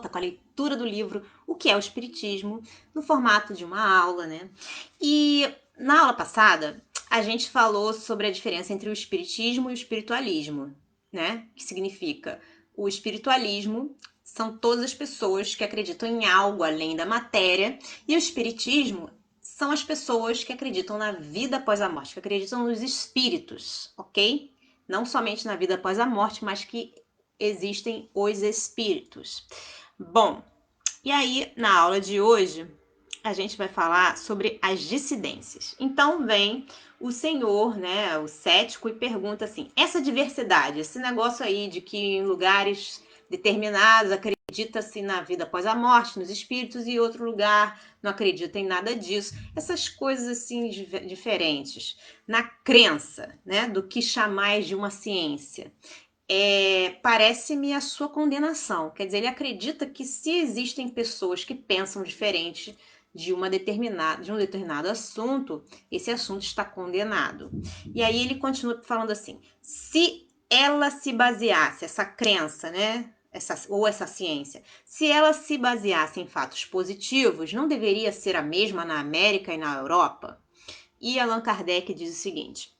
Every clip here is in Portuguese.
com a leitura do livro O que é o Espiritismo, no formato de uma aula, né? E na aula passada, a gente falou sobre a diferença entre o espiritismo e o espiritualismo, né? Que significa o espiritualismo são todas as pessoas que acreditam em algo além da matéria, e o espiritismo são as pessoas que acreditam na vida após a morte, que acreditam nos espíritos, ok? Não somente na vida após a morte, mas que existem os espíritos. Bom, e aí na aula de hoje a gente vai falar sobre as dissidências. Então vem o senhor, né, o cético, e pergunta assim: essa diversidade, esse negócio aí de que em lugares determinados acredita-se na vida após a morte, nos espíritos, e outro lugar não acredita em nada disso, essas coisas assim diferentes na crença, né, do que chamais de uma ciência. Parece-me a sua condenação. Quer dizer, ele acredita que se existem pessoas que pensam diferente de um determinado assunto, esse assunto está condenado. E aí ele continua falando assim: se ela se baseasse, essa crença, né? Essa ciência, se ela se baseasse em fatos positivos, não deveria ser a mesma na América e na Europa? E Allan Kardec diz o seguinte: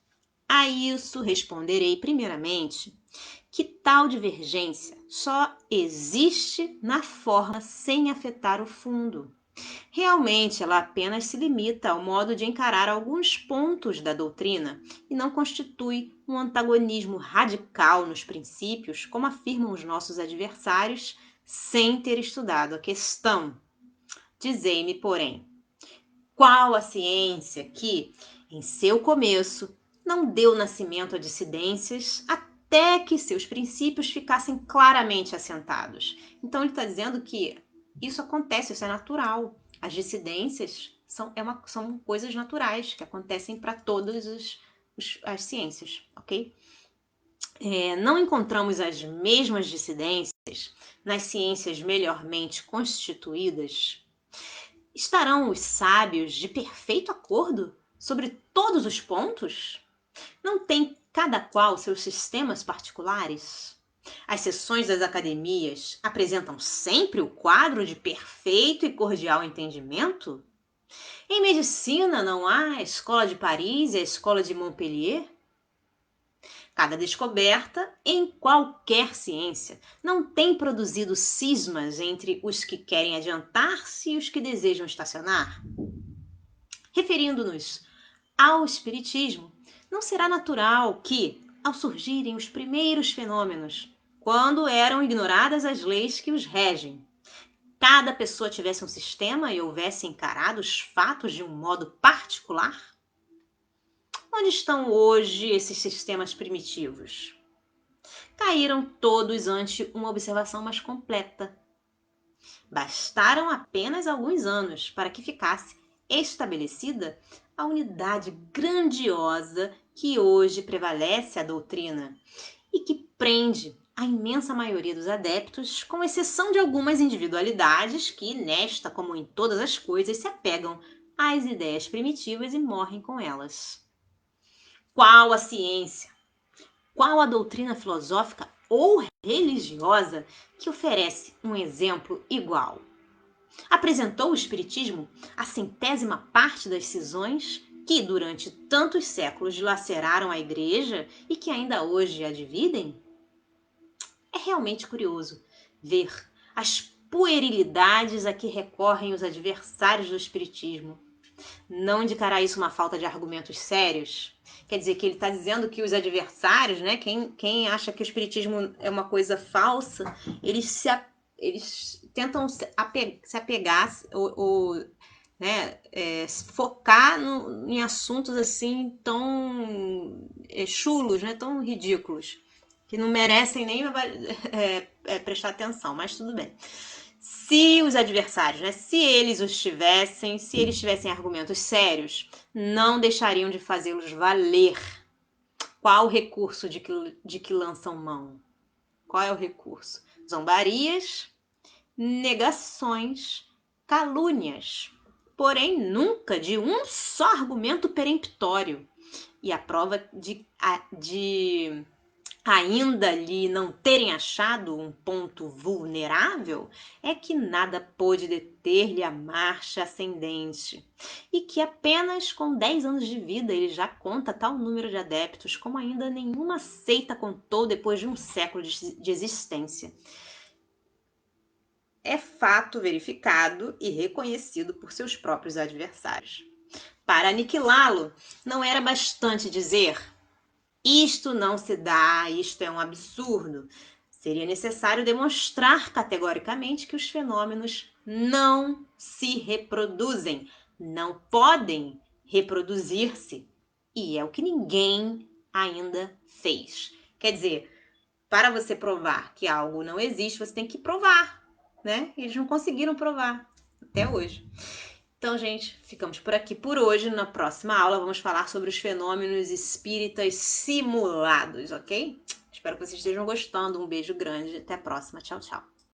a isso responderei primeiramente que tal divergência só existe na forma sem afetar o fundo. Realmente, ela apenas se limita ao modo de encarar alguns pontos da doutrina e não constitui um antagonismo radical nos princípios, como afirmam os nossos adversários, sem ter estudado a questão. Dizei-me, porém, qual a ciência que, em seu começo, não deu nascimento a dissidências até que seus princípios ficassem claramente assentados? Então ele está dizendo que isso acontece, isso é natural. As dissidências são coisas naturais que acontecem para todas as ciências, ok? Não encontramos as mesmas dissidências nas ciências melhormente constituídas. Estarão os sábios de perfeito acordo sobre todos os pontos? Não tem cada qual seus sistemas particulares? As sessões das academias apresentam sempre o quadro de perfeito e cordial entendimento? Em medicina não há a escola de Paris e a escola de Montpellier? Cada descoberta, em qualquer ciência, não tem produzido cismas entre os que querem adiantar-se e os que desejam estacionar? Referindo-nos ao Espiritismo, não será natural que, ao surgirem os primeiros fenômenos, quando eram ignoradas as leis que os regem, cada pessoa tivesse um sistema e houvesse encarado os fatos de um modo particular? Onde estão hoje esses sistemas primitivos? Caíram todos ante uma observação mais completa. Bastaram apenas alguns anos para que ficasse estabelecida a unidade grandiosa que hoje prevalece a doutrina e que prende a imensa maioria dos adeptos, com exceção de algumas individualidades que, nesta como em todas as coisas, se apegam às ideias primitivas e morrem com elas. Qual a ciência? Qual a doutrina filosófica ou religiosa que oferece um exemplo igual? Apresentou o Espiritismo a centésima parte das cisões que durante tantos séculos dilaceraram a Igreja e que ainda hoje a dividem? É realmente curioso ver as puerilidades a que recorrem os adversários do Espiritismo. Não indicará isso uma falta de argumentos sérios? Quer dizer que ele está dizendo que os adversários, né, quem acha que o Espiritismo é uma coisa falsa, eles tentam se apegar ou né, focar em assuntos assim tão chulos, né, tão ridículos, que não merecem nem prestar atenção, mas tudo bem. Se os adversários, né, se eles tivessem argumentos sérios, não deixariam de fazê-los valer. Qual o recurso de que lançam mão? Qual é o recurso? Zombarias, negações, calúnias, porém nunca de um só argumento peremptório. E a prova de ainda lhe não terem achado um ponto vulnerável, é que nada pôde deter-lhe a marcha ascendente, e que apenas com 10 anos de vida ele já conta tal número de adeptos como ainda nenhuma seita contou depois de um século de existência. É fato verificado e reconhecido por seus próprios adversários. Para aniquilá-lo, não era bastante dizer: isto não se dá, isto é um absurdo. Seria necessário demonstrar categoricamente que os fenômenos não se reproduzem, não podem reproduzir-se. E é o que ninguém ainda fez. Quer dizer, para você provar que algo não existe, você tem que provar, né? Eles não conseguiram provar até hoje. Então, gente, ficamos por aqui por hoje. Na próxima aula vamos falar sobre os fenômenos espíritas simulados, ok? Espero que vocês estejam gostando. Um beijo grande. Até a próxima. Tchau, tchau.